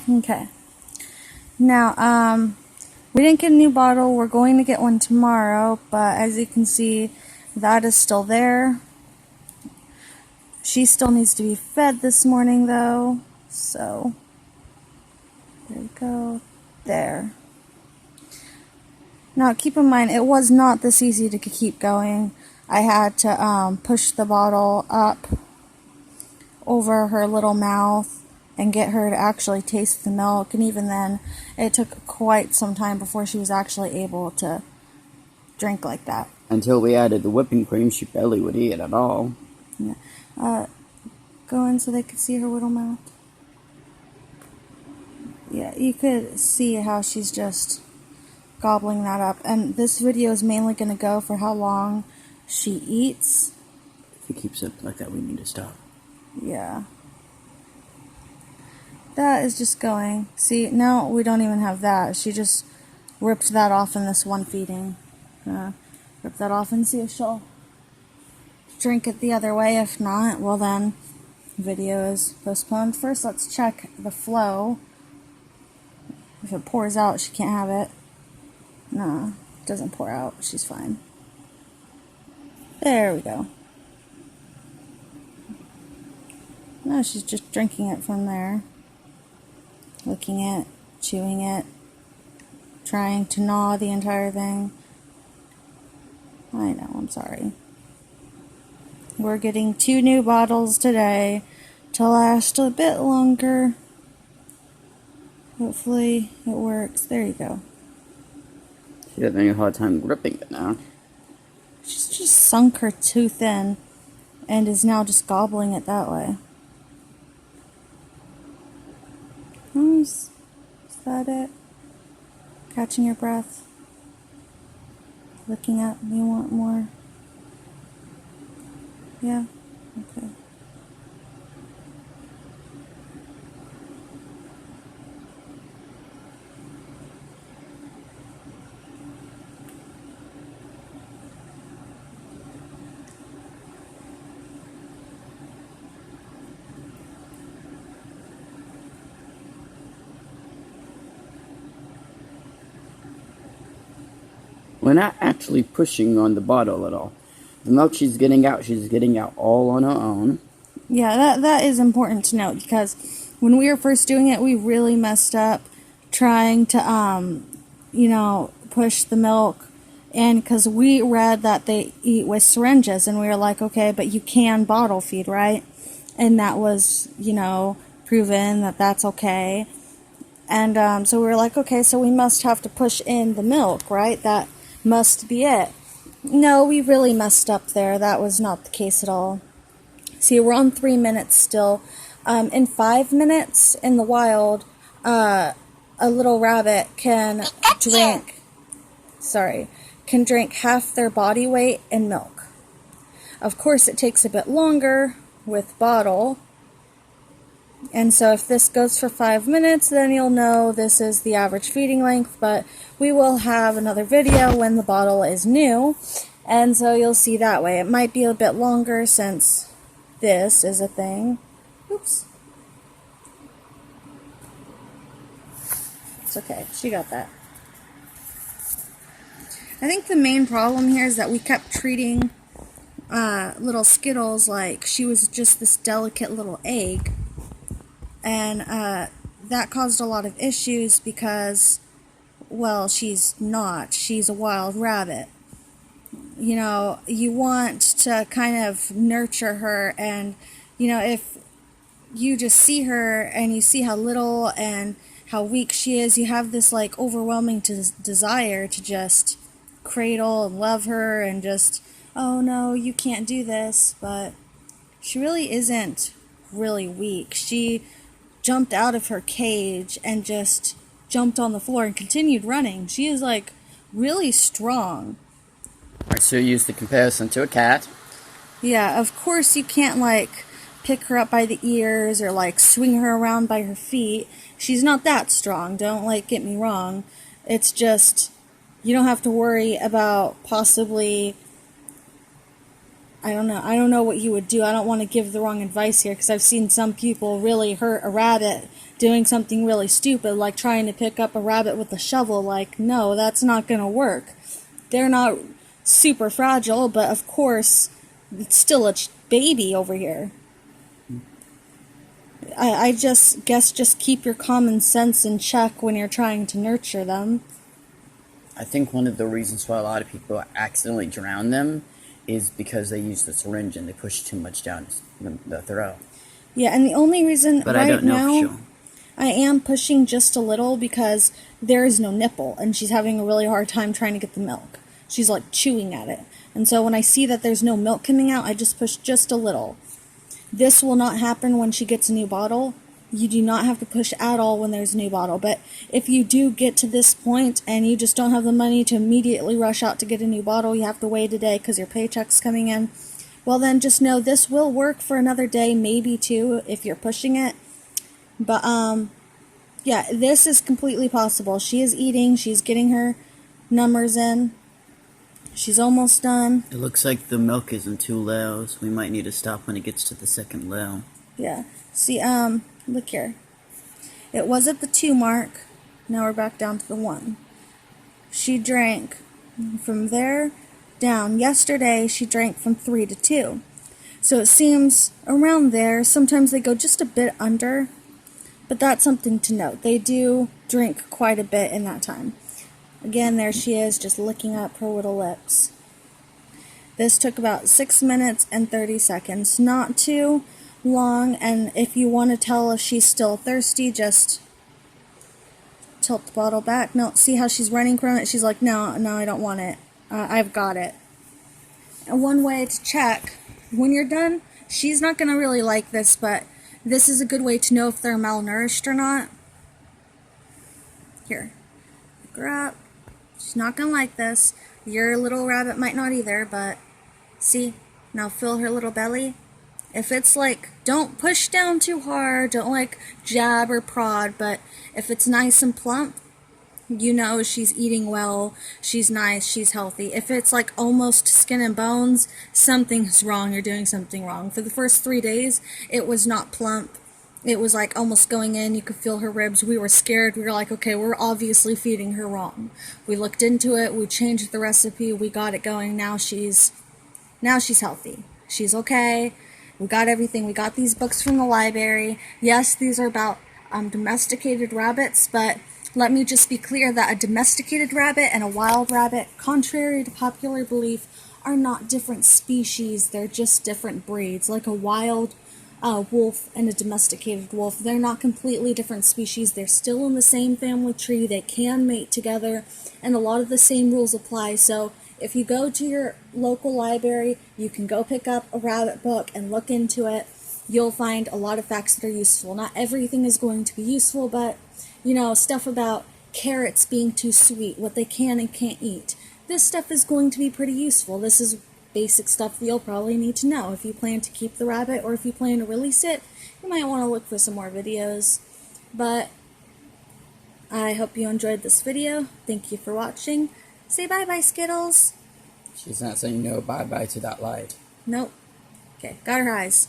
Okay. Now, we didn't get a new bottle. We're going to get one tomorrow, but as you can see, that is still there. She still needs to be fed this morning, though. So, there we go. There. Now, keep in mind, it was not this easy to keep going. I had to push the bottle up over her little mouth and get her to actually taste the milk, and even then it took quite some time before she was actually able to drink like that. Until we added the whipping cream, she barely would eat at all. Yeah. Go in so they could see her little mouth. Yeah, you could see how she's just gobbling that up, and this video is mainly going to go for how long she eats. If it keeps up like that, we need to stop. Yeah. That is just going. See, now we don't even have that. She just ripped that off in this one feeding. Rip that off and see if she'll drink it the other way. If not, well then, video is postponed. First, let's check the flow. If it pours out, she can't have it. No, it doesn't pour out. She's fine. There we go. No, she's just drinking it from there. Licking it, chewing it, trying to gnaw the entire thing. I know, I'm sorry. We're getting 2 new bottles today to last a bit longer. Hopefully it works. There you go. She's having a hard time gripping it now. She's just sunk her tooth in and is now just gobbling it that way. Is that it? Catching your breath? Looking up? You want more? Yeah? Okay. We're not actually pushing on the bottle at all. The milk she's getting out all on her own. Yeah, that is important to note, because when we were first doing it, we really messed up trying to, push the milk. And because we read that they eat with syringes, and we were like, okay, but you can bottle feed, right? And that was, proven that that's okay. And so we were like, okay, so we must have to push in the milk, right? That must be it. No, we really messed up there. That was not the case at all. See, we're on 3 minutes still. In 5 minutes in the wild, a little rabbit can drink half their body weight in milk. Of course, it takes a bit longer with bottle. And so if this goes for 5 minutes, then you'll know this is the average feeding length, but we will have another video when the bottle is new, and so you'll see that way. It might be a bit longer since this is a thing. Oops. It's okay. She got that. I think the main problem here is that we kept treating little Skittles like she was just this delicate little egg. And that caused a lot of issues because, well, she's not. She's a wild rabbit. You want to kind of nurture her, and, if you just see her and you see how little and how weak she is, you have this, overwhelming desire to just cradle and love her and just, oh, no, you can't do this. But she really isn't really weak. She jumped out of her cage and just jumped on the floor and continued running. She is really strong. I still use the comparison to a cat. Yeah, of course you can't pick her up by the ears or swing her around by her feet. She's not that strong, don't get me wrong. It's just you don't have to worry about possibly I don't know. I don't know what you would do. I don't want to give the wrong advice here because I've seen some people really hurt a rabbit doing something really stupid, like trying to pick up a rabbit with a shovel. Like, no, that's not going to work. They're not super fragile, but of course, it's still a baby over here. I just guess just keep your common sense in check when you're trying to nurture them. I think one of the reasons why a lot of people accidentally drown them is because they use the syringe and they push too much down the throat. Yeah, and the only reason But right I don't know now for sure. I am pushing just a little because there is no nipple and she's having a really hard time trying to get the milk. She's like chewing at it. And so when I see that there's no milk coming out, I just push just a little. This will not happen when she gets a new bottle. You do not have to push at all when there's a new bottle. But if you do get to this point and you just don't have the money to immediately rush out to get a new bottle, you have to wait a day because your paycheck's coming in, well then just know this will work for another day, maybe two, if you're pushing it. But, yeah, this is completely possible. She is eating. She's getting her numbers in. She's almost done. It looks like the milk isn't too low, so we might need to stop when it gets to the second low. Yeah. See, look here. It was at the 2 mark. Now we're back down to the 1. She drank from there down. Yesterday, she drank from 3 to 2. So it seems around there. Sometimes they go just a bit under. But that's something to note. They do drink quite a bit in that time. Again, there she is, just licking up her little lips. This took about 6 minutes and 30 seconds. Not too long, and if you want to tell if she's still thirsty, just tilt the bottle back. No, see how she's running from it? She's like, no, I don't want it. I've got it. And one way to check, when you're done, she's not going to really like this, but this is a good way to know if they're malnourished or not. Here, pick her up. She's not going to like this. Your little rabbit might not either, but see, now feel her little belly. If it's like, don't push down too hard, don't like jab or prod, but if it's nice and plump, you know she's eating well, she's nice, she's healthy. If it's like almost skin and bones, something's wrong, you're doing something wrong. For the first 3 days, it was not plump. It was like almost going in, you could feel her ribs. We were scared. We were like, okay, we're obviously feeding her wrong. We looked into it, we changed the recipe, we got it going. Now she's healthy. She's okay. We got everything. We got these books from the library. Yes, these are about domesticated rabbits, but let me just be clear that a domesticated rabbit and a wild rabbit, contrary to popular belief, are not different species. They're just different breeds. Like a wild wolf and a domesticated wolf, they're not completely different species. They're still in the same family tree. They can mate together, and a lot of the same rules apply. So if you go to your local library, you can go pick up a rabbit book and look into it. You'll find a lot of facts that are useful. Not everything is going to be useful, but, you know, stuff about carrots being too sweet, what they can and can't eat. This stuff is going to be pretty useful. This is basic stuff that you'll probably need to know. If you plan to keep the rabbit or if you plan to release it, you might want to look for some more videos. But I hope you enjoyed this video. Thank you for watching. Say bye-bye, Skittles. She's not saying no bye-bye to that light. Nope. Okay, got her eyes.